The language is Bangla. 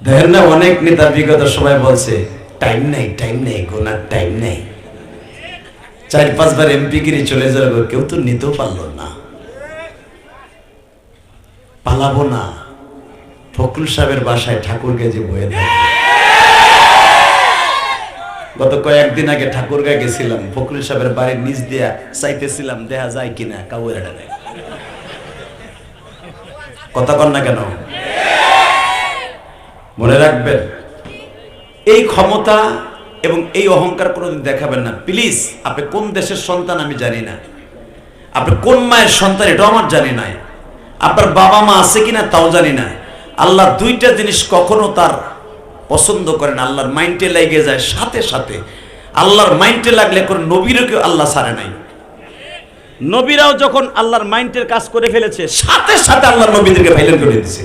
দেখেন না, অনেক নেতা বিগত সময় বলছে টাইম নেই গোনার টাইম নেই। 4-5 বার এমপি গিরি চলে যাবে, কেউ তো নিতেও পারলো না। পালাবো না, ফখরুল সাহেবের বাসায় ঠাকুরগাঁয়ে যে বয়ে থাকে। গত কয়েকদিন আগে ঠাকুরগাঁয়ে গেছিলাম, ফখরুল সাহেবের বাড়ির নিচ দিয়া চাইতেছিলাম দেখা যায় কিনা, কাউরে নেই। কথা কন না কেন? মনে রাখবেন, এই ক্ষমতা এবং এই অহংকার কোনোদিন দেখাবেন না প্লিজ। আপনি কোন দেশের সন্তান আমি জানি না, আপনি কোন মায়ের সন্তান এটাও আমার জানি না, আপনার বাবা মা আছে কিনা তাও জানি না। আল্লাহ দুইটা জিনিস কখনো তার পছন্দ করেন, আল্লাহর মাইন্ডে লেগে যায় সাথে সাথে। আল্লাহর মাইন্ডে লাগলে কোন নবীরও কেউ আল্লাহ ছাড়ে নাই। নবীরাও যখন আল্লাহর মাইন্ডের কাজ করে ফেলেছে, সাথে সাথে আল্লাহর নবীদেরকে ভাইলেন করে দিয়েছে।